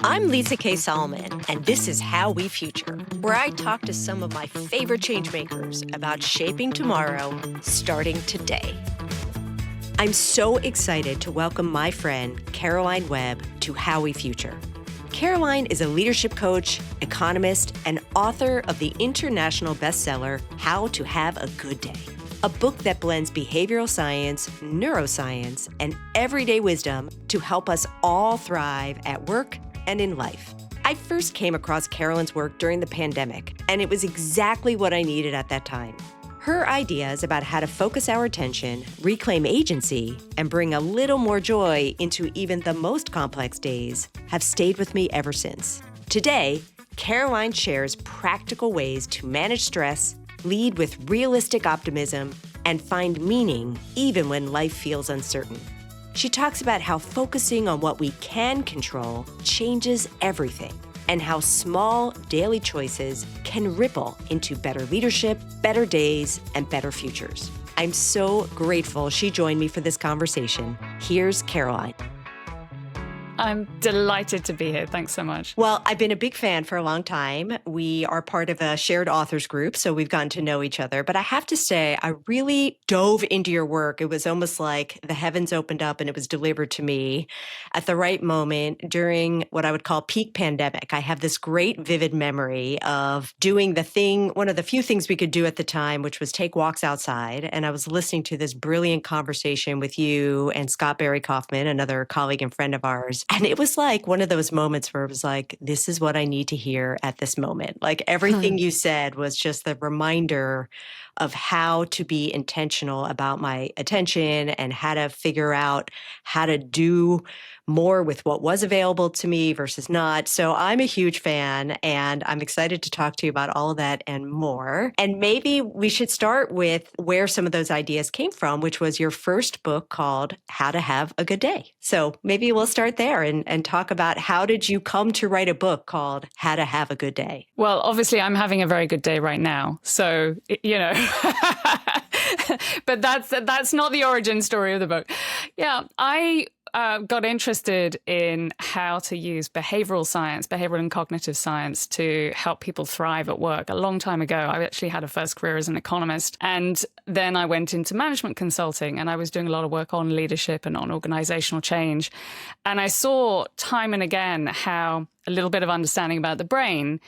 I'm Lisa K. Solomon, and this is How We Future, where I talk to some of my favorite changemakers about shaping tomorrow, starting today. I'm so excited to welcome my friend, Caroline Webb, to How We Future. Caroline is a leadership coach, economist, and author of the international bestseller, How to Have a Good Day, a book that blends behavioral science, neuroscience, and everyday wisdom to help us all thrive at work and in life. I first came across Caroline's work during the pandemic, and it was exactly what I needed at that time. Her ideas about how to focus our attention, reclaim agency, and bring a little more joy into even the most complex days have stayed with me ever since. Today, Caroline shares practical ways to manage stress, lead with realistic optimism, and find meaning even when life feels uncertain. She talks about how focusing on what we can control changes everything, and how small daily choices can ripple into better leadership, better days, and better futures. I'm so grateful she joined me for this conversation. Here's Caroline. I'm delighted to be here. Thanks so much. Well, I've been a big fan for a long time. We are part of a shared authors group, so we've gotten to know each other. But I have to say, I really dove into your work. It was almost like the heavens opened up and it was delivered to me at the right moment during what I would call peak pandemic. I have this great vivid memory of doing the thing, one of the few things we could do at the time, which was take walks outside. And I was listening to this brilliant conversation with you and Scott Barry Kaufman, another colleague and friend of ours. And it was like one of those moments where it was like, this is what I need to hear at this moment. Like everything you said was just the reminder of how to be intentional about my attention and how to figure out how to do more with what was available to me versus not. So I'm a huge fan, and I'm excited to talk to you about all of that and more. And maybe we should start with where some of those ideas came from, which was your first book called How to Have a Good Day. So maybe we'll start there and talk about how did you come to write a book called How to Have a Good Day? Well, obviously, I'm having a very good day right now. So, but that's not the origin story of the book. Yeah, I got interested in how to use behavioral and cognitive science to help people thrive at work a long time ago. I actually had a first career as an economist. And then I went into management consulting, and I was doing a lot of work on leadership and on organizational change. And I saw time and again how a little bit of understanding about the brain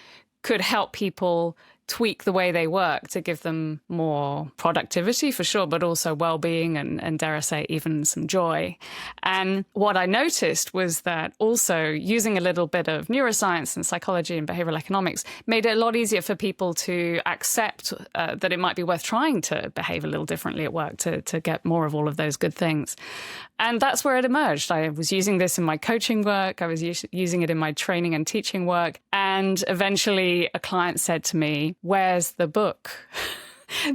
could help people tweak the way they work to give them more productivity for sure, but also well-being and dare I say, even some joy. And what I noticed was that also using a little bit of neuroscience and psychology and behavioral economics made it a lot easier for people to accept that it might be worth trying to behave a little differently at work to get more of all of those good things. And that's where it emerged. I was using this in my coaching work. I was using it in my training and teaching work. And eventually a client said to me, "Where's the book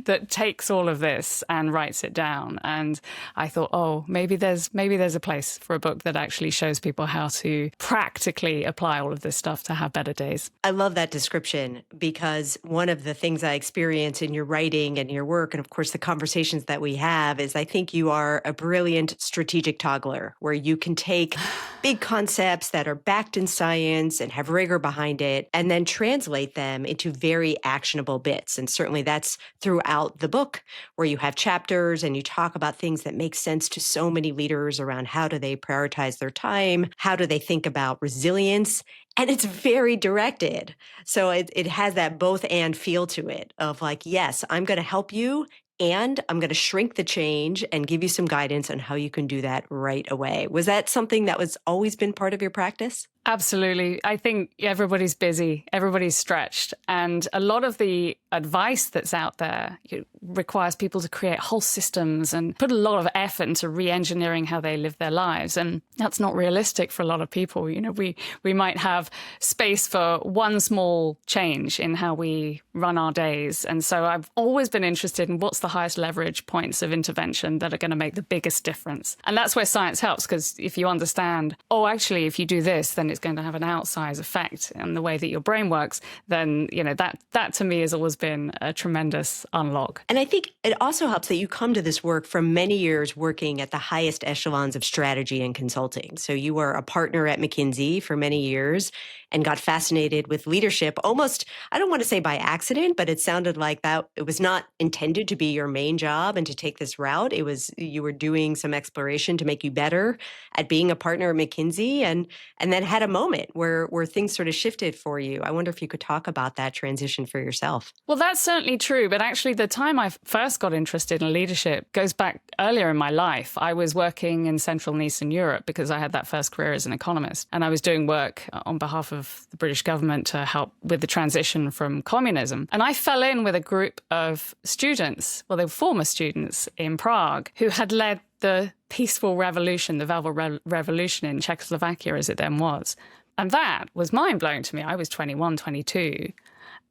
that takes all of this and writes it down?" And I thought, oh, maybe there's a place for a book that actually shows people how to practically apply all of this stuff to have better days. I love that description, because one of the things I experience in your writing and your work, and of course the conversations that we have, is I think you are a brilliant strategic toggler where you can take big concepts that are backed in science and have rigor behind it, and then translate them into very actionable bits. And certainly that's throughout the book, where you have chapters and you talk about things that make sense to so many leaders around how do they prioritize their time, how do they think about resilience, and it's very directed. So it has that both and feel to it of like, yes, I'm going to help you, and I'm going to shrink the change and give you some guidance on how you can do that right away. Was that something that was always been part of your practice? Absolutely. I think everybody's busy, everybody's stretched, and a lot of the advice that's out there requires people to create whole systems and put a lot of effort into re-engineering how they live their lives. And that's not realistic for a lot of people. You know, we might have space for one small change in how we run our days. And so I've always been interested in what's the highest leverage points of intervention that are going to make the biggest difference. And that's where science helps, because if you understand, oh, actually, if you do this, then it's going to have an outsized effect on the way that your brain works, then, you know, that to me has always been a tremendous unlock. And I think it also helps that you come to this work from many years working at the highest echelons of strategy and consulting. So you were a partner at McKinsey for many years and got fascinated with leadership almost, I don't want to say by accident, but it sounded like that it was not intended to be your main job and to take this route. It was, you were doing some exploration to make you better at being a partner at McKinsey, and then had a moment where things sort of shifted for you. I wonder if you could talk about that transition for yourself. Well, that's certainly true. But actually, the time I first got interested in leadership goes back earlier in my life. I was working in Central and Eastern Europe because I had that first career as an economist. And I was doing work on behalf of the British government to help with the transition from communism. And I fell in with a group of students, well, they were former students in Prague, who had led the peaceful revolution, the Velvet Revolution in Czechoslovakia, as it then was. And that was mind-blowing to me. I was 21, 22,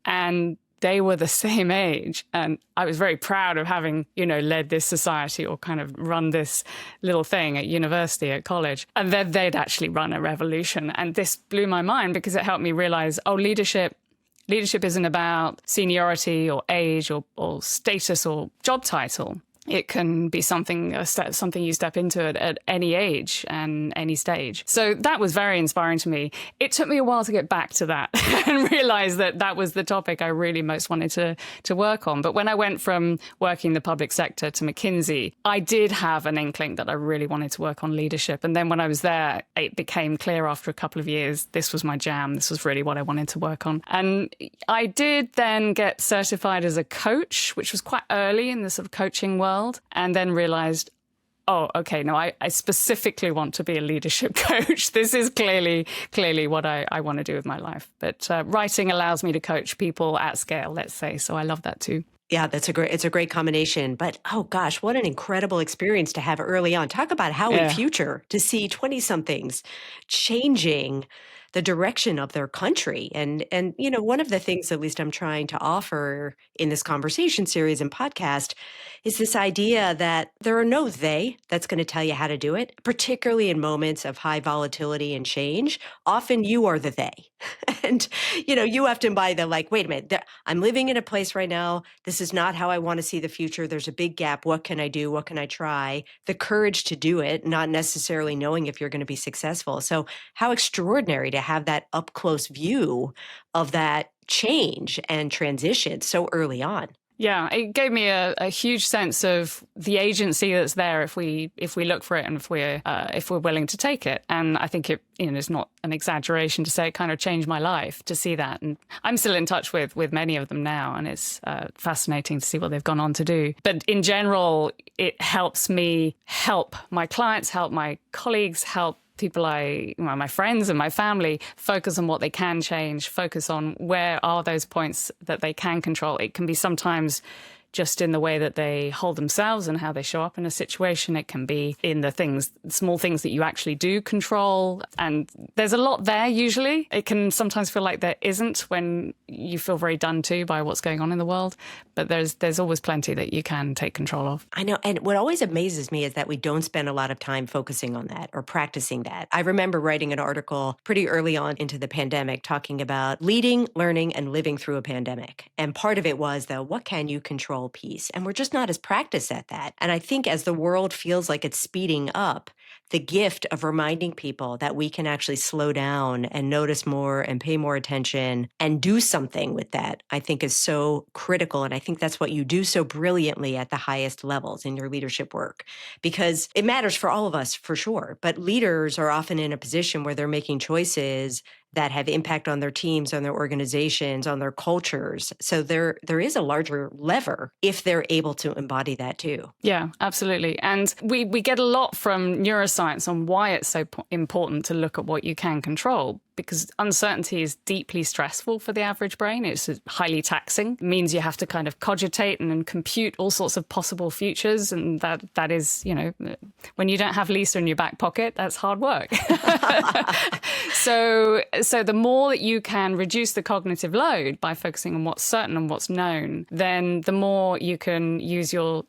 and they were the same age. And I was very proud of having, led this society or kind of run this little thing at university, at college. And then they'd actually run a revolution. And this blew my mind because it helped me realize, leadership isn't about seniority or age or status or job title. It can be something you step into at any age and any stage. So that was very inspiring to me. It took me a while to get back to that and realize that was the topic I really most wanted to work on. But when I went from working in the public sector to McKinsey, I did have an inkling that I really wanted to work on leadership. And then when I was there, it became clear after a couple of years, this was my jam. This was really what I wanted to work on. And I did then get certified as a coach, which was quite early in the sort of coaching world. And then realized, I specifically want to be a leadership coach. This is clearly what I want to do with my life. But writing allows me to coach people at scale, let's say. So I love that too. Yeah, it's a great combination. But oh gosh, what an incredible experience to have early on. Talk about how in future to see 20-somethings changing the direction of their country. And one of the things, at least I'm trying to offer in this conversation series and podcast, is this idea that there are no they that's going to tell you how to do it, particularly in moments of high volatility and change. Often you are the they. And, you have to embody the wait a minute, I'm living in a place right now. This is not how I want to see the future. There's a big gap. What can I do? What can I try? The courage to do it, not necessarily knowing if you're going to be successful. So how extraordinary to have that up close view of that change and transition so early on. Yeah, it gave me a huge sense of the agency that's there if we look for it and if we're willing to take it. And I think it's not an exaggeration to say it kind of changed my life to see that. And I'm still in touch with many of them now, and it's fascinating to see what they've gone on to do. But in general, it helps me help my clients, help my colleagues, help people my friends and my family focus on what they can change, focus on where are those points that they can control. It can be sometimes just in the way that they hold themselves and how they show up in a situation. It can be in the small things that you actually do control. And there's a lot there usually. It can sometimes feel like there isn't when you feel very done to by what's going on in the world. But there's always plenty that you can take control of. I know. And what always amazes me is that we don't spend a lot of time focusing on that or practicing that. I remember writing an article pretty early on into the pandemic talking about leading, learning, and living through a pandemic. And part of it was what can you control piece. And we're just not as practiced at that. And I think as the world feels like it's speeding up, the gift of reminding people that we can actually slow down and notice more and pay more attention and do something with that, I think is so critical. And I think that's what you do so brilliantly at the highest levels in your leadership work, because it matters for all of us for sure. But leaders are often in a position where they're making choices that have impact on their teams, on their organizations, on their cultures. So there is a larger lever if they're able to embody that too. Yeah, absolutely. And we get a lot from neuroscience on why it's so important to look at what you can control, because uncertainty is deeply stressful for the average brain. It's highly taxing. It means you have to kind of cogitate and compute all sorts of possible futures. And that is, when you don't have Lisa in your back pocket, that's hard work. So the more that you can reduce the cognitive load by focusing on what's certain and what's known, then the more you can use your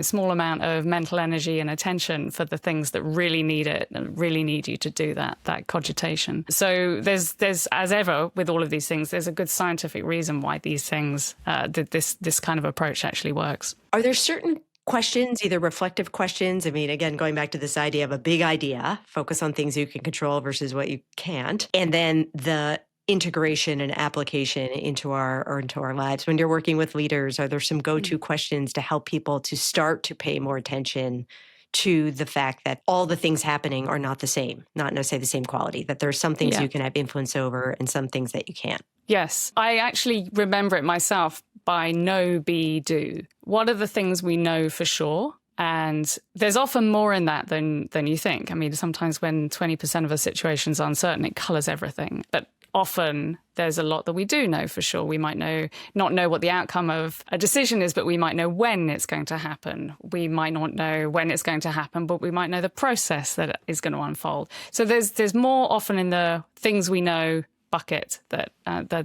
small amount of mental energy and attention for the things that really need it and really need you to do that cogitation. So there's as ever with all of these things, there's a good scientific reason why these things, this kind of approach actually works. Are there certain questions, either reflective questions? I mean, again, going back to this idea of a big idea, focus on things you can control versus what you can't. And then the integration and application into our lives. When you're working with leaders, are there some go-to questions to help people to start to pay more attention to the fact that all the things happening are not the same, not necessarily the same quality, that there are some things you can have influence over and some things that you can't? Yes, I actually remember it myself by know, be, do. What are the things we know for sure? And there's often more in that than you think. I mean, sometimes when 20% of a situation's uncertain, it colors everything. But often there's a lot that we do know for sure. We might not know what the outcome of a decision is, but we might know when it's going to happen. We might not know when it's going to happen, but we might know the process that is going to unfold. So there's more often in the things we know bucket that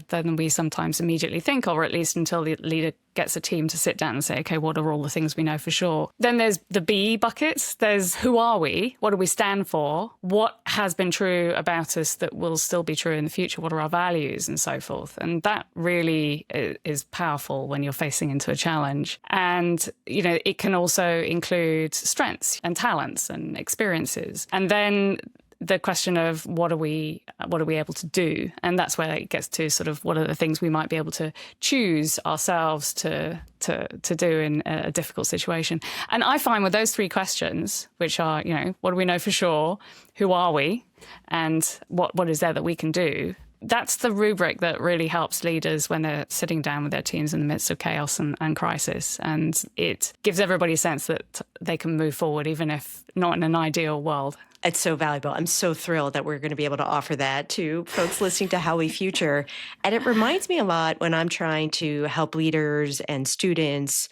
than we sometimes immediately think of, or at least until the leader gets a team to sit down and say, okay, what are all the things we know for sure? Then there's the be buckets. There's who are we? What do we stand for? What has been true about us that will still be true in the future? What are our values and so forth? And that really is powerful when you're facing into a challenge. And, it can also include strengths and talents and experiences. And then the question of what are we able to do? And that's where it gets to sort of what are the things we might be able to choose ourselves to do in a difficult situation. And I find with those three questions, which are, what do we know for sure? Who are we? And what is there that we can do? That's the rubric that really helps leaders when they're sitting down with their teams in the midst of chaos and crisis. And it gives everybody a sense that they can move forward, even if not in an ideal world. It's so valuable. I'm so thrilled that we're going to be able to offer that to folks listening to How We Future. And it reminds me a lot when I'm trying to help leaders and students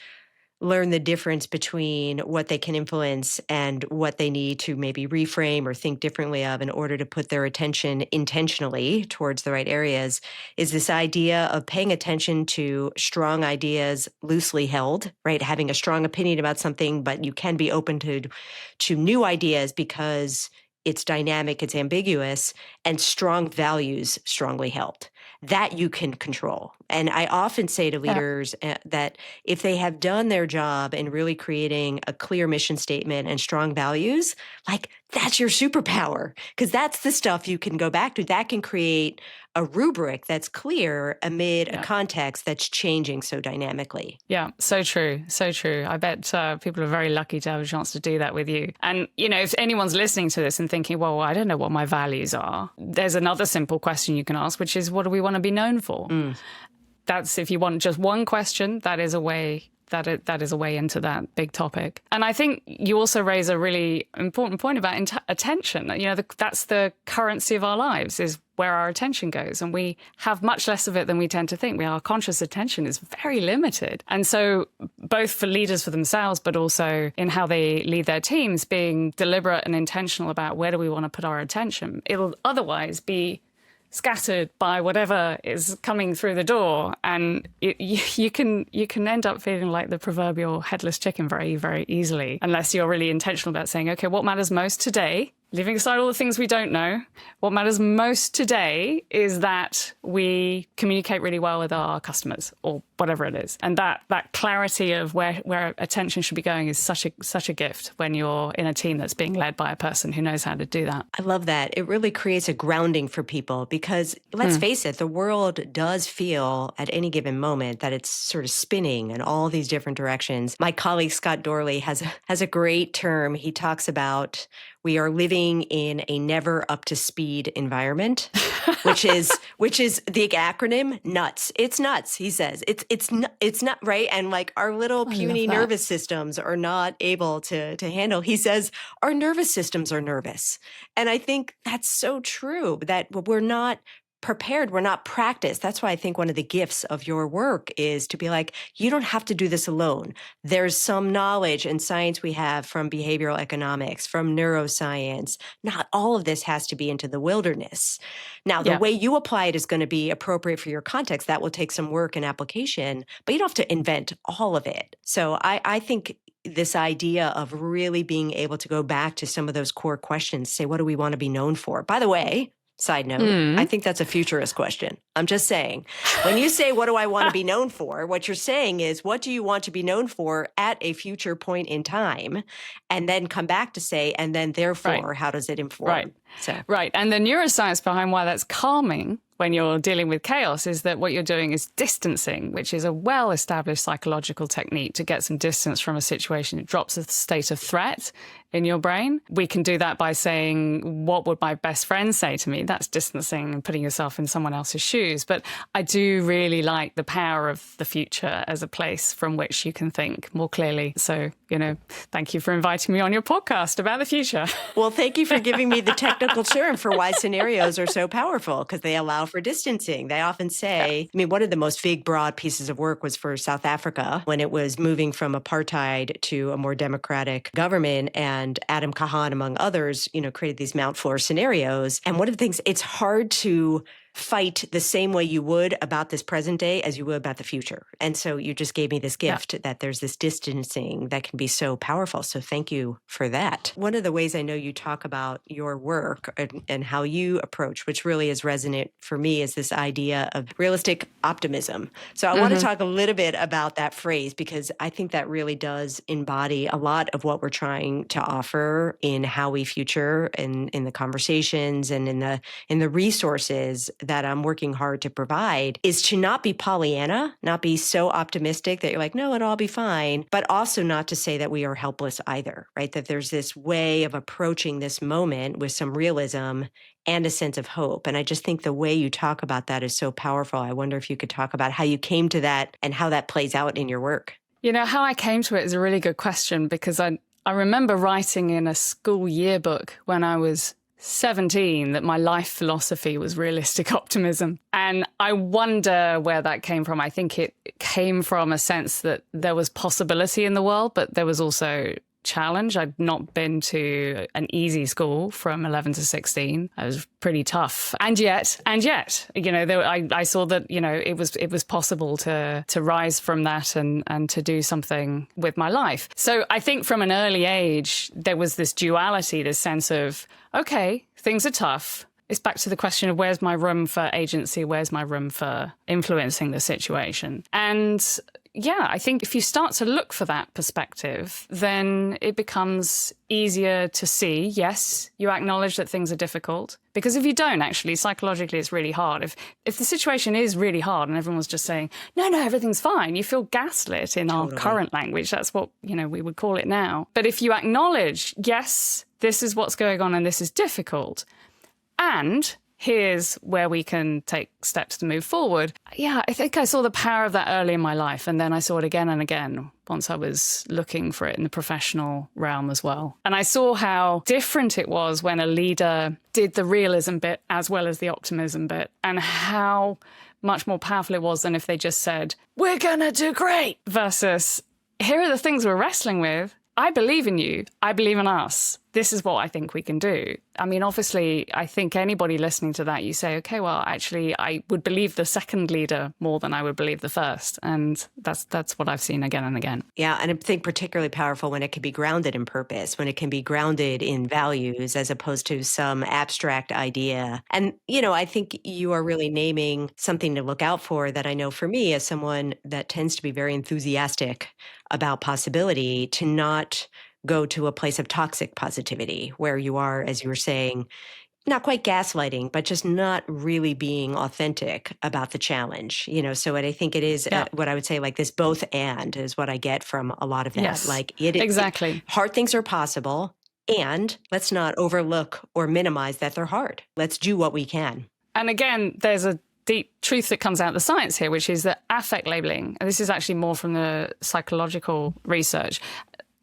learn the difference between what they can influence and what they need to maybe reframe or think differently of in order to put their attention intentionally towards the right areas, is this idea of paying attention to strong ideas loosely held, right? Having a strong opinion about something, but you can be open to new ideas because it's dynamic, it's ambiguous, and strong values strongly held. That you can control. And I often say to leaders that if they have done their job in really creating a clear mission statement and strong values, that's your superpower, because that's the stuff you can go back to. That can create a rubric that's clear amid a context that's changing so dynamically. Yeah, so true, so true. I bet people are very lucky to have a chance to do that with you. And, if anyone's listening to this and thinking, well, I don't know what my values are, there's another simple question you can ask, which is, what do we want to be known for? That's, if you want just one question, that is a way into that big topic. And I think you also raise a really important point about attention. That's the currency of our lives, is where our attention goes. And we have much less of it than we tend to think. Our conscious attention is very limited. And so both for leaders for themselves, but also in how they lead their teams, being deliberate and intentional about where do we want to put our attention. It'll otherwise be scattered by whatever is coming through the door, and you can end up feeling like the proverbial headless chicken very, very easily, unless you're really intentional about saying, okay, what matters most today, leaving aside all the things we don't know, what matters most today is that we communicate really well with our customers, or whatever it is. And that clarity of where attention should be going is such a gift when you're in a team that's being led by a person who knows how to do that. I love that. It really creates a grounding for people, because let's face it, the world does feel at any given moment that it's sort of spinning in all these different directions. My colleague Scott Dorley has a great term. He talks about we are living in a never up to speed environment, which is the acronym NUTS. It's nuts, he says. It's not right. And our little puny nervous systems are not able to handle. He says our nervous systems are nervous. And I think that's so true, that we're not prepared, we're not practiced. That's why I think one of the gifts of your work is to be like, you don't have to do this alone. There's some knowledge and science we have from behavioral economics, from neuroscience. Not all of this has to be into the wilderness. Now, the way you apply it is going to be appropriate for your context. That will take some work and application, but you don't have to invent all of it. So I think this idea of really being able to go back to some of those core questions, say, what do we want to be known for? By the way, side note, I think that's a futurist question. I'm just saying, when you say, what do I want to be known for? What you're saying is, what do you want to be known for at a future point in time? And then come back to say, and then therefore, how does it inform? Right. And the neuroscience behind why that's calming when you're dealing with chaos is that what you're doing is distancing, which is a well-established psychological technique to get some distance from a situation. It drops a state of threat in your brain. We can do that by saying, what would my best friend say to me? That's distancing and putting yourself in someone else's shoes. But I do really like the power of the future as a place from which you can think more clearly. So, thank you for inviting me on your podcast about the future. Well, thank you for giving me the technical term for why scenarios are so powerful, because they allow for distancing. They often say, one of the most big, broad pieces of work was for South Africa when it was moving from apartheid to a more democratic government. And Adam Kahan, among others, created these Mount Floor scenarios. And one of the things, it's hard to fight the same way you would about this present day as you would about the future. And so you just gave me this gift that there's this distancing that can be so powerful. So thank you for that. One of the ways I know you talk about your work and how you approach, which really is resonant for me, is this idea of realistic optimism. So I want to talk a little bit about that phrase, because I think that really does embody a lot of what we're trying to offer in how we future and in the conversations and in the resources that I'm working hard to provide, is to not be Pollyanna, not be so optimistic that you're like, no, it'll all be fine, but also not to say that we are helpless either, right? That there's this way of approaching this moment with some realism and a sense of hope. And I just think the way you talk about that is so powerful. I wonder if you could talk about how you came to that and how that plays out in your work. How I came to it is a really good question, because I remember writing in a school yearbook when I was 17 that my life philosophy was realistic optimism. And I wonder where that came from. I think it came from a sense that there was possibility in the world, but there was also challenge. I'd not been to an easy school from 11 to 16. It was pretty tough. And yet, I saw that, it was possible to rise from that and to do something with my life. So I think from an early age, there was this duality, this sense of, okay, things are tough. It's back to the question of where's my room for agency? Where's my room for influencing the situation? And I think if you start to look for that perspective, then it becomes easier to see, yes, you acknowledge that things are difficult. Because if you don't, actually, psychologically, it's really hard. If the situation is really hard and everyone's just saying, no, everything's fine, you feel gaslit in our current language. That's what, we would call it now. But if you acknowledge, yes, this is what's going on and this is difficult, and here's where we can take steps to move forward. I think I saw the power of that early in my life. And then I saw it again and again once I was looking for it in the professional realm as well. And I saw how different it was when a leader did the realism bit as well as the optimism bit, and how much more powerful it was than if they just said, we're going to do great, versus here are the things we're wrestling with. I believe in you. I believe in us. This is what I think we can do. Obviously, I think anybody listening to that, you say, okay, well, actually, I would believe the second leader more than I would believe the first. And that's what I've seen again and again. Yeah, and I think particularly powerful when it can be grounded in purpose, when it can be grounded in values as opposed to some abstract idea. And, I think you are really naming something to look out for that I know for me, as someone that tends to be very enthusiastic about possibility, to not go to a place of toxic positivity where you are, as you were saying, not quite gaslighting, but just not really being authentic about the challenge. So I think it is what I would say, like this both and is what I get from a lot of that. Yes, like exactly. Hard things are possible, and let's not overlook or minimize that they're hard. Let's do what we can. And again, there's a deep truth that comes out of the science here, which is that affect labeling, and this is actually more from the psychological research,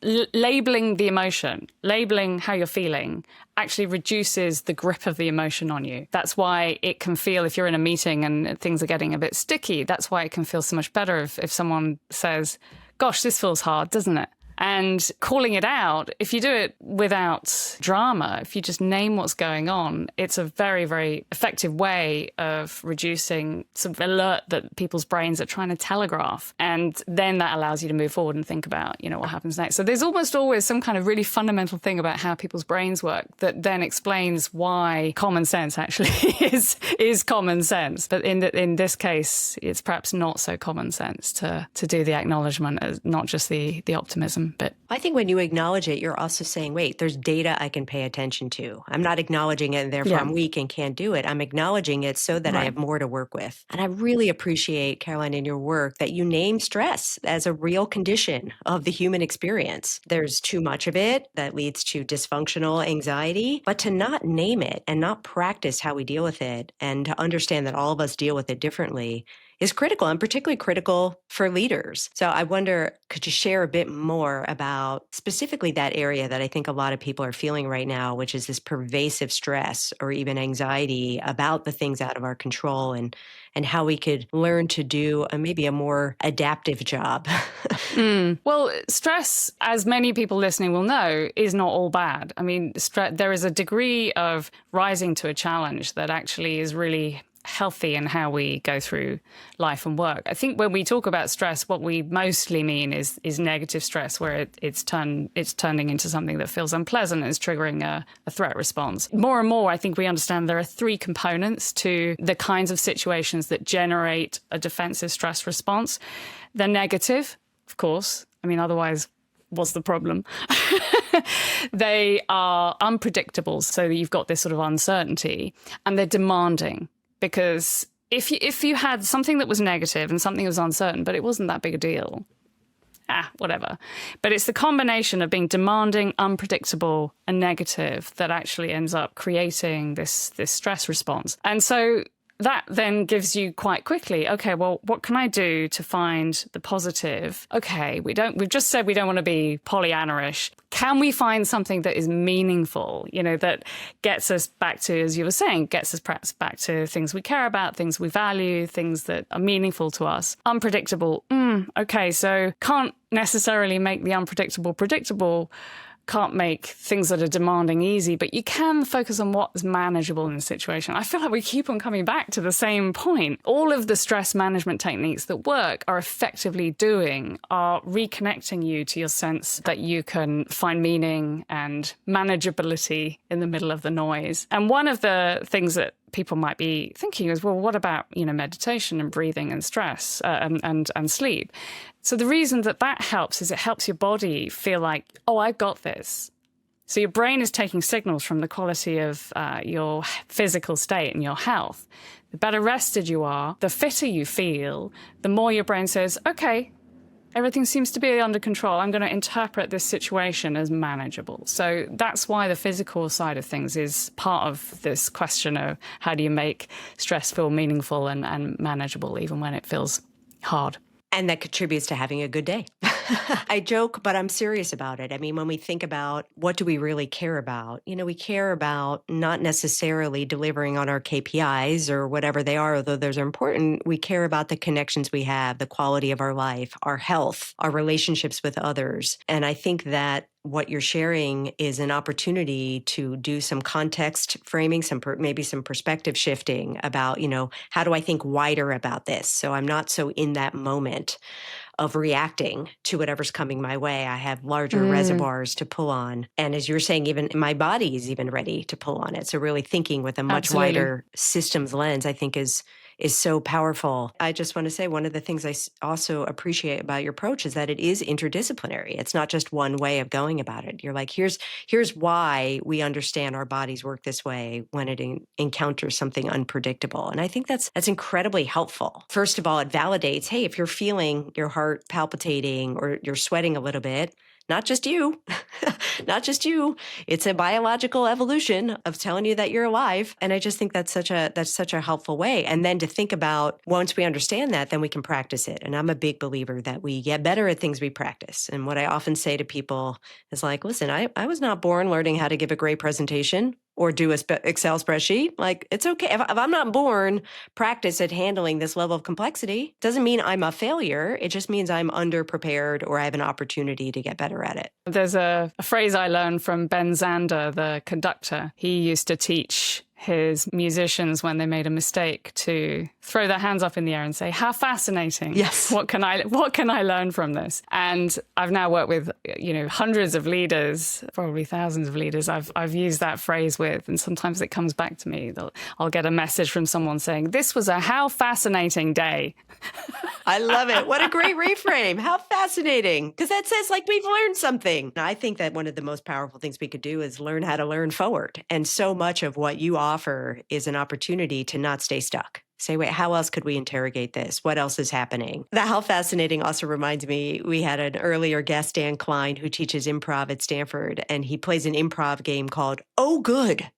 labeling the emotion, labeling how you're feeling, actually reduces the grip of the emotion on you. That's why it can feel, if you're in a meeting and things are getting a bit sticky, that's why it can feel so much better if someone says, gosh, this feels hard, doesn't it? And calling it out, if you do it without drama, if you just name what's going on, it's a very, very effective way of reducing sort of alert that people's brains are trying to telegraph. And then that allows you to move forward and think about, what happens next. So there's almost always some kind of really fundamental thing about how people's brains work that then explains why common sense actually is common sense. But in this case, it's perhaps not so common sense to do the acknowledgement, as not just the optimism bit. I think when you acknowledge it, you're also saying, wait, there's data I can pay attention to. I'm not acknowledging it and therefore I'm weak and can't do it. I'm acknowledging it so that I have more to work with. And I really appreciate, Caroline, in your work that you name stress as a real condition of the human experience. There's too much of it that leads to dysfunctional anxiety, but to not name it and not practice how we deal with it and to understand that all of us deal with it differently is critical, and particularly critical for leaders. So I wonder, could you share a bit more about specifically that area that I think a lot of people are feeling right now, which is this pervasive stress or even anxiety about the things out of our control and how we could learn to do maybe a more adaptive job? Well, stress, as many people listening will know, is not all bad. I mean, there is a degree of rising to a challenge that actually is really healthy in how we go through life and work. I think when we talk about stress, what we mostly mean is negative stress, where it's turning into something that feels unpleasant and is triggering a threat response. More and more, I think we understand there are three components to the kinds of situations that generate a defensive stress response. They're negative, of course. I mean, otherwise, what's the problem? They are unpredictable, so that you've got this sort of uncertainty, and they're demanding. Because if you had something that was negative and something that was uncertain, but it wasn't that big a deal, whatever. But it's the combination of being demanding, unpredictable, and negative that actually ends up creating this stress response. And so that then gives you quite quickly, okay, well, what can I do to find the positive? Okay, we've just said we don't want to be Pollyanna-ish. Can we find something that is meaningful, that gets us back to, as you were saying, gets us perhaps back to things we care about, things we value, things that are meaningful to us? Unpredictable. Okay, so can't necessarily make the unpredictable predictable. Can't make things that are demanding easy, but you can focus on what's manageable in the situation. I feel like we keep on coming back to the same point. All of the stress management techniques that work are effectively reconnecting you to your sense that you can find meaning and manageability in the middle of the noise. And one of the things that people might be thinking is, well, what about, meditation and breathing and stress and sleep? So the reason that helps is it helps your body feel like, oh, I've got this. So your brain is taking signals from the quality of your physical state and your health. The better rested you are, the fitter you feel, the more your brain says, okay, everything seems to be under control. I'm going to interpret this situation as manageable. So that's why the physical side of things is part of this question of how do you make stress feel meaningful and manageable, even when it feels hard. And that contributes to having a good day. I joke, but I'm serious about it. I mean, when we think about what do we really care about, we care about not necessarily delivering on our KPIs or whatever they are, although those are important. We care about the connections we have, the quality of our life, our health, our relationships with others. And I think that what you're sharing is an opportunity to do some context framing, maybe some perspective shifting about, how do I think wider about this? So I'm not so in that moment of reacting to whatever's coming my way. I have larger reservoirs to pull on. And as you were saying, even my body is even ready to pull on it. So really thinking with a much wider systems lens, I think is so powerful. I just want to say one of the things I also appreciate about your approach is that it is interdisciplinary. It's not just one way of going about it. You're like, here's why we understand our bodies work this way when it encounters something unpredictable. And I think that's incredibly helpful. First of all, it validates, hey, if you're feeling your heart palpitating or you're sweating a little bit, not just you, It's a biological evolution of telling you that you're alive. And I just think that's such a helpful way. And then to think about once we understand that, then we can practice it. And I'm a big believer that we get better at things we practice. And what I often say to people is like, listen, I was not born learning how to give a great presentation. or do a Excel spreadsheet. Like, it's okay. If I'm not born practiced at handling this level of complexity, doesn't mean I'm a failure. It just means I'm underprepared or I have an opportunity to get better at it. There's a phrase I learned from Ben Zander, the conductor. He used to teach his musicians when they made a mistake to throw their hands up in the air and say, "How fascinating. Yes. What can I learn from this?" And I've now worked with, hundreds of leaders, probably thousands of leaders I've used that phrase with. And sometimes it comes back to me. I'll get a message from someone saying, "This was a how fascinating day." I love it. What a great reframe. How fascinating. Because that says like we've learned something. I think that one of the most powerful things we could do is learn how to learn forward. And so much of what you offer is an opportunity to not stay stuck. Say, wait, how else could we interrogate this? What else is happening? That how fascinating also reminds me, we had an earlier guest, Dan Klein, who teaches improv at Stanford, and he plays an improv game called Oh Good.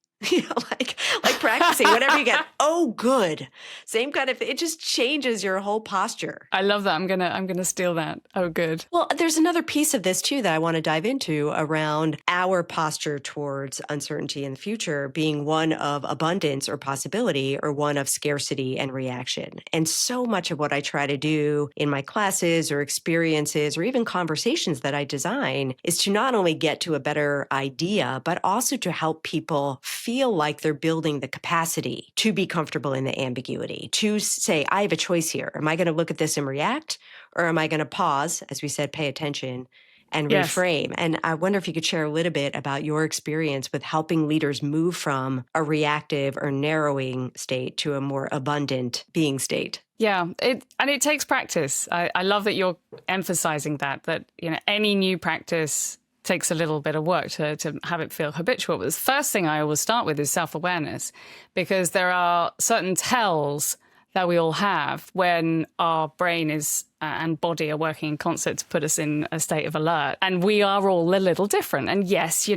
Like practicing whenever you get, oh, good. Same kind of, it just changes your whole posture. I love that. I'm gonna steal that. Oh, good. Well, there's another piece of this too that I want to dive into around our posture towards uncertainty in the future being one of abundance or possibility or one of scarcity and reaction. And so much of what I try to do in my classes or experiences or even conversations that I design is to not only get to a better idea, but also to help people feel like they're building the capacity to be comfortable in the ambiguity, to say, I have a choice here. Am I going to look at this and react? Or am I going to pause, as we said, pay attention and reframe? And I wonder if you could share a little bit about your experience with helping leaders move from a reactive or narrowing state to a more abundant being state. Yeah, it takes practice. I love that you're emphasizing that any new practice takes a little bit of work to have it feel habitual. But the first thing I always start with is self-awareness, because there are certain tells that we all have when our brain is and body are working in concert to put us in a state of alert. And we are all a little different. And yes,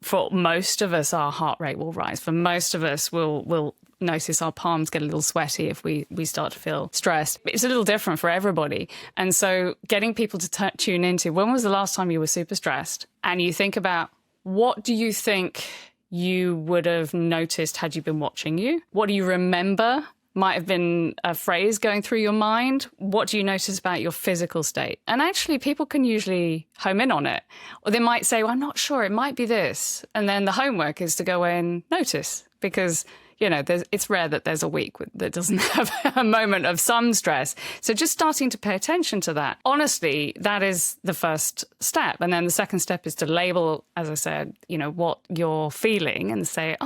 for most of us, our heart rate will rise. For most of us, we'll notice our palms get a little sweaty if we start to feel stressed. It's a little different for everybody. And so getting people to tune into, when was the last time you were super stressed? And you think about, what do you think you would have noticed had you been watching you? What do you remember might have been a phrase going through your mind? What do you notice about your physical state? And actually, people can usually home in on it. Or they might say, well, I'm not sure, it might be this. And then the homework is to go in, notice, because it's rare that there's a week that doesn't have a moment of some stress. So just starting to pay attention to that. Honestly, that is the first step. And then the second step is to label, as I said, what you're feeling and say,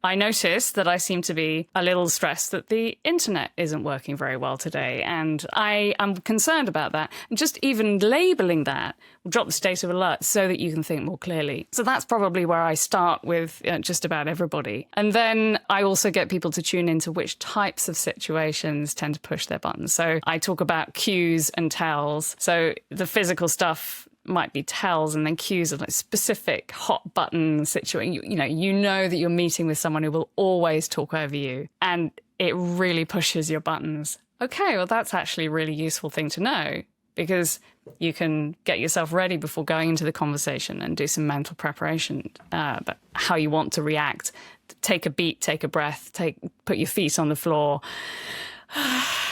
I noticed that I seem to be a little stressed that the internet isn't working very well today. And I am concerned about that. And just even labeling that will drop the state of alert so that you can think more clearly. So that's probably where I start with just about everybody. And then I also get people to tune into which types of situations tend to push their buttons. So I talk about cues and tells. So the physical stuff might be tells, and then cues of like specific hot button situation. You know that you're meeting with someone who will always talk over you, and it really pushes your buttons. Okay, well, that's actually a really useful thing to know, because you can get yourself ready before going into the conversation and do some mental preparation about how you want to react. Take a beat, take a breath, put your feet on the floor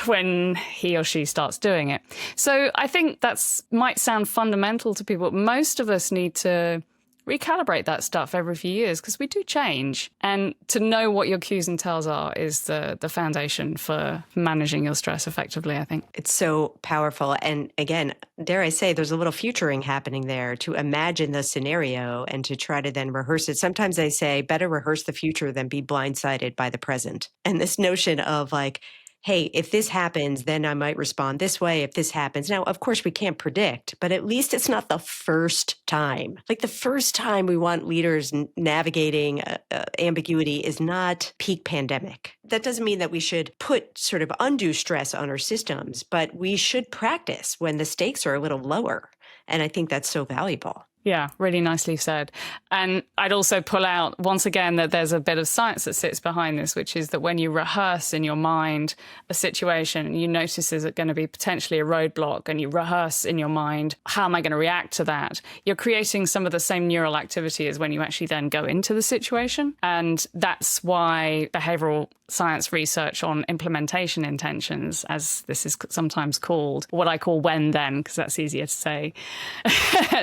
when he or she starts doing it. So I think that might sound fundamental to people. Most of us need to recalibrate that stuff every few years, because we do change. And to know what your cues and tells are is the foundation for managing your stress effectively, I think. It's so powerful. And again, dare I say, there's a little futuring happening there, to imagine the scenario and to try to then rehearse it. Sometimes I say, better rehearse the future than be blindsided by the present. And this notion of like, hey, if this happens, then I might respond this way. If this happens. Now, of course, we can't predict, but at least it's not the first time. Like the first time we want leaders navigating ambiguity is not peak pandemic. That doesn't mean that we should put sort of undue stress on our systems, but we should practice when the stakes are a little lower. And I think that's so valuable. Yeah, really nicely said. And I'd also pull out, once again, that there's a bit of science that sits behind this, which is that when you rehearse in your mind a situation and you notice is it going to be potentially a roadblock, and you rehearse in your mind, how am I going to react to that? You're creating some of the same neural activity as when you actually then go into the situation. And that's why behavioral science research on implementation intentions, as this is sometimes called, what I call when then, because that's easier to say.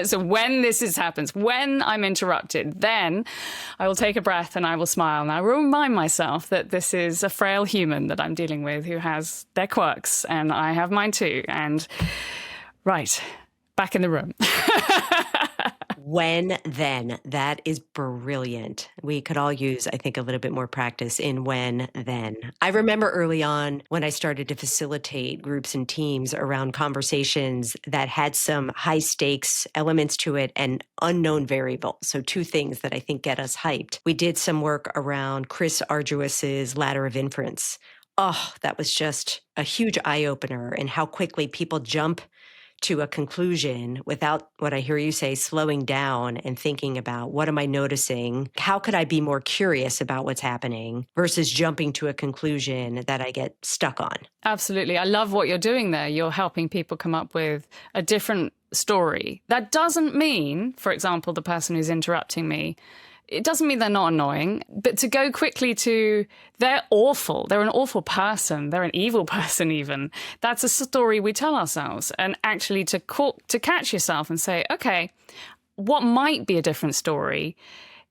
So when happens, when I'm interrupted, then I will take a breath and I will smile. And I will remind myself that this is a frail human that I'm dealing with who has their quirks, and I have mine too. And right, back in the room. When then, that is brilliant. We could all use, I think, a little bit more practice in when then. I remember early on when I started to facilitate groups and teams around conversations that had some high stakes elements to it and unknown variables. So two things that I think get us hyped. We did some work around Chris Argyris's ladder of inference. Oh, that was just a huge eye opener in how quickly people jump to a conclusion without, what I hear you say, slowing down and thinking about, what am I noticing? How could I be more curious about what's happening versus jumping to a conclusion that I get stuck on? Absolutely. I love what you're doing there. You're helping people come up with a different story. That doesn't mean, for example, the person who's interrupting me, it doesn't mean they're not annoying, but to go quickly to, they're awful, they're an awful person, they're an evil person even, that's a story we tell ourselves. And actually to catch yourself and say, okay, what might be a different story?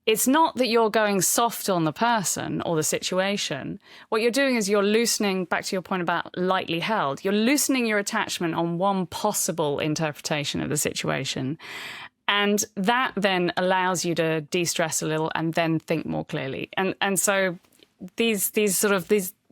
It's not that you're going soft on the person or the situation. What you're doing is you're loosening, back to your point about lightly held, you're loosening your attachment on one possible interpretation of the situation. And that then allows you to de-stress a little and then think more clearly. And so these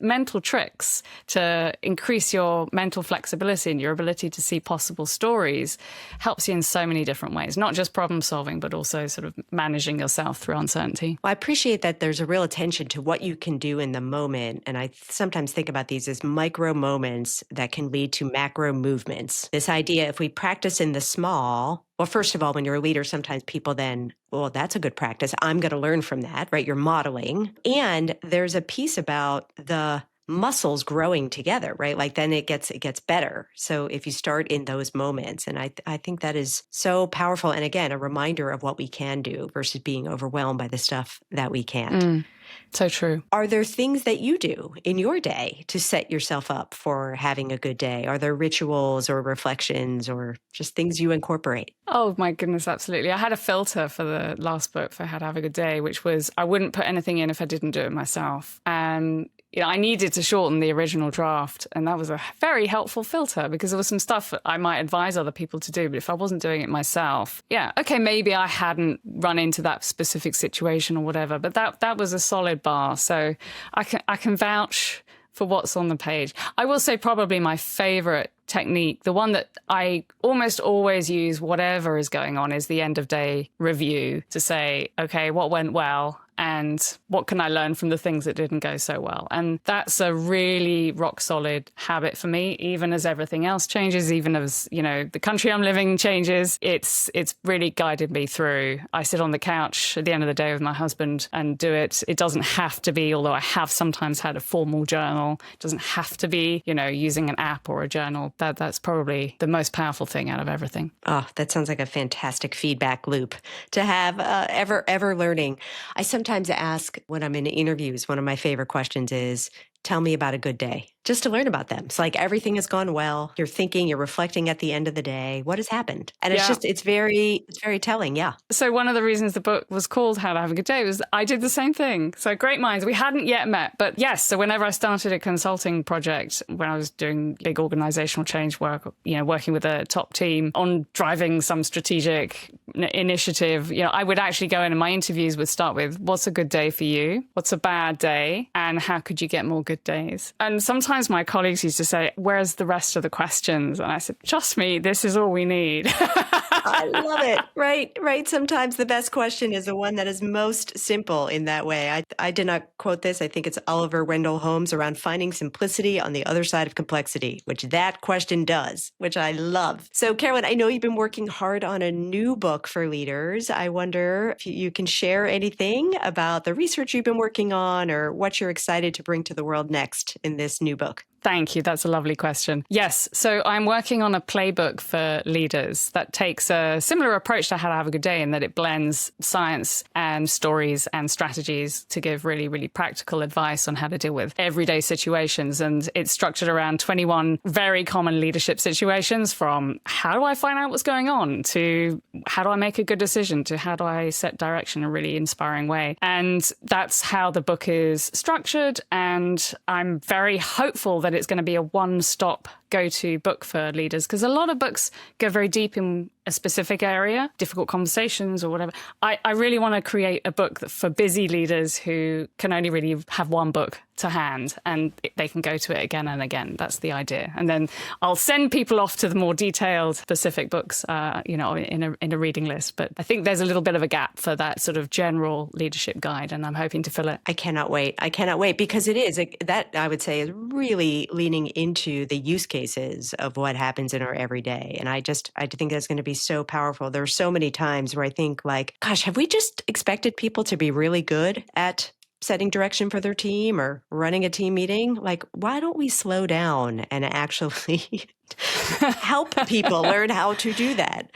mental tricks to increase your mental flexibility and your ability to see possible stories helps you in so many different ways, not just problem solving, but also sort of managing yourself through uncertainty. Well, I appreciate that there's a real attention to what you can do in the moment. And I sometimes think about these as micro moments that can lead to macro movements. This idea, if we practice in the small, well, first of all, when you're a leader, sometimes people then, well, that's a good practice. I'm going to learn from that, right? You're modeling. And there's a piece about the muscles growing together, right? Like then it gets better. So if you start in those moments, and I think that is so powerful. And again, a reminder of what we can do versus being overwhelmed by the stuff that we can't. So true. Are there things that you do in your day to set yourself up for having a good day? Are there rituals or reflections or just things you incorporate? Oh, my goodness, absolutely. I had a filter for the last book for How to Have a Good Day, which was I wouldn't put anything in if I didn't do it myself. And I needed to shorten the original draft. And that was a very helpful filter because there was some stuff I might advise other people to do. But if I wasn't doing it myself, okay, maybe I hadn't run into that specific situation or whatever. But that was a solid bar. So I can vouch for what's on the page. I will say probably my favorite technique, the one that I almost always use, whatever is going on, is the end of day review to say, okay, what went well? And what can I learn from the things that didn't go so well? And that's a really rock solid habit for me, even as everything else changes, even as, the country I'm living changes. It's really guided me through. I sit on the couch at the end of the day with my husband and do it. It doesn't have to be, although I have sometimes had a formal journal, it doesn't have to be, using an app or a journal. That's probably the most powerful thing out of everything. Oh, that sounds like a fantastic feedback loop to have ever learning. I sometimes ask when I'm in interviews, one of my favorite questions is, tell me about a good day, just to learn about them. It's like everything has gone well. You're thinking, you're reflecting at the end of the day. What has happened? And it's very telling. Yeah. So one of the reasons the book was called How to Have a Good Day was I did the same thing. So great minds. We hadn't yet met, but yes. So whenever I started a consulting project, when I was doing big organizational change work, working with a top team on driving some strategic initiative, I would actually go in and my interviews would start with, what's a good day for you? What's a bad day? And how could you get more good days? And sometimes sometimes my colleagues used to say, where's the rest of the questions? And I said, trust me, this is all we need. I love it. Right. Sometimes the best question is the one that is most simple in that way. I did not quote this. I think it's Oliver Wendell Holmes around finding simplicity on the other side of complexity, which that question does, which I love. So, Caroline, I know you've been working hard on a new book for leaders. I wonder if you can share anything about the research you've been working on or what you're excited to bring to the world next in this new book. Thank you. That's a lovely question. Yes. So I'm working on a playbook for leaders that takes a similar approach to how to have a good day in that it blends science and stories and strategies to give really, really practical advice on how to deal with everyday situations. And it's structured around 21 very common leadership situations, from how do I find out what's going on to how do I make a good decision to how do I set direction in a really inspiring way. And that's how the book is structured. And I'm very hopeful that it's going to be a one-stop go-to book for leaders, because a lot of books go very deep in a specific area, difficult conversations or whatever. I really want to create a book that for busy leaders who can only really have one book to hand and they can go to it again and again. That's the idea. And then I'll send people off to the more detailed specific books, in a reading list. But I think there's a little bit of a gap for that sort of general leadership guide, and I'm hoping to fill it. I cannot wait because it is that I would say is really leaning into the use cases of what happens in our everyday. And I think that's going to be so powerful. There are so many times where I think like, gosh, have we just expected people to be really good at setting direction for their team or running a team meeting? Like, why don't we slow down and actually help people learn how to do that?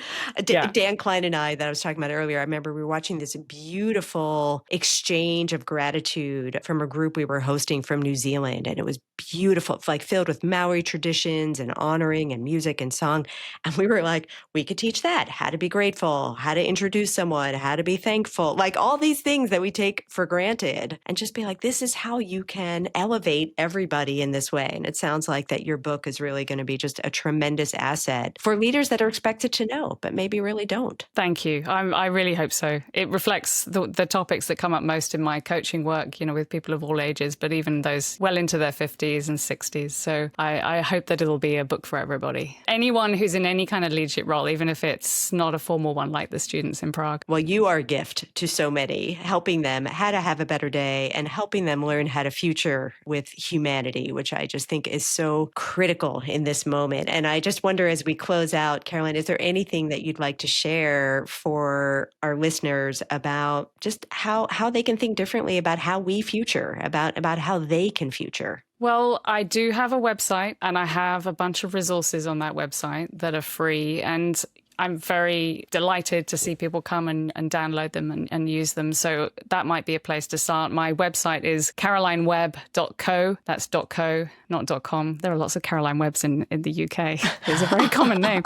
Dan Klein and I, that I was talking about earlier, I remember we were watching this beautiful exchange of gratitude from a group we were hosting from New Zealand. And it was beautiful, like filled with Maori traditions and honoring and music and song. And we were like, we could teach that, how to be grateful, how to introduce someone, how to be thankful, like all these things that we take for granted, and just be like, this is how you can elevate everybody in this way. And it sounds like that your book is really going to be just a tremendous asset for leaders that are expected to know, but maybe really don't. Thank you. I really hope so. It reflects the topics that come up most in my coaching work, with people of all ages, but even those well into their 50s and 60s. So I hope that it'll be a book for everybody. Anyone who's in any kind of leadership role, even if it's not a formal one like the students in Prague. Well, you are a gift to so many, helping them how to have a better day and helping them learn how to future with humanity, which I just think is so critical in this moment. And I just wonder, as we close out, Caroline, is there anything that you'd like to share for our listeners about just how they can think differently about how we future, about how they can future? Well, I do have a website, and I have a bunch of resources on that website that are free. And I'm very delighted to see people come and download them and use them. So that might be a place to start. My website is carolinewebb.co. That's .co, not .com. There are lots of Caroline Webbs in the UK. It's a very common name.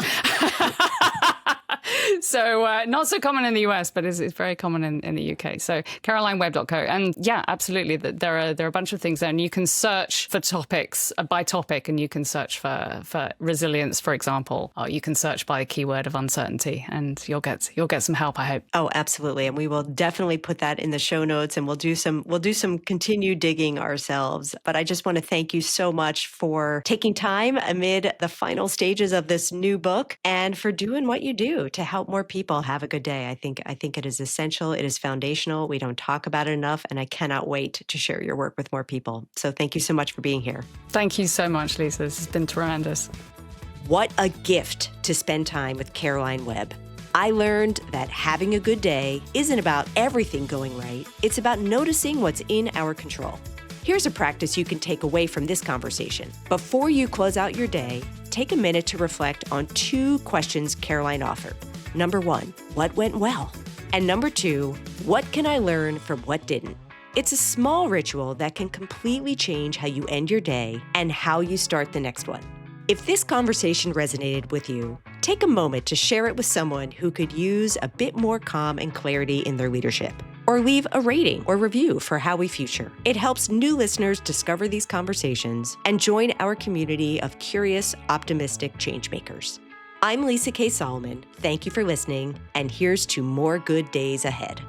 So not so common in the US, but it's very common in the UK. So carolinewebb.co. And yeah, absolutely. There are a bunch of things there. And you can search for topics by topic, and you can search for resilience, for example, or you can search by a keyword of uncertainty, and you'll get some help, I hope. Oh, absolutely. And we will definitely put that in the show notes, and we'll do some continued digging ourselves. But I just want to thank you so much for taking time amid the final stages of this new book and for doing what you do to help more people have a good day. I think it is essential. It is foundational. We don't talk about it enough, and I cannot wait to share your work with more people. So thank you so much for being here. Thank you so much, Lisa. This has been tremendous. What a gift to spend time with Caroline Webb. I learned that having a good day isn't about everything going right. It's about noticing what's in our control. Here's a practice you can take away from this conversation. Before you close out your day, take a minute to reflect on 2 questions Caroline offered. Number 1, what went well? And number 2, what can I learn from what didn't? It's a small ritual that can completely change how you end your day and how you start the next one. If this conversation resonated with you, take a moment to share it with someone who could use a bit more calm and clarity in their leadership. Or leave a rating or review for How We Future. It helps new listeners discover these conversations and join our community of curious, optimistic changemakers. I'm Lisa K. Solomon. Thank you for listening, and here's to more good days ahead.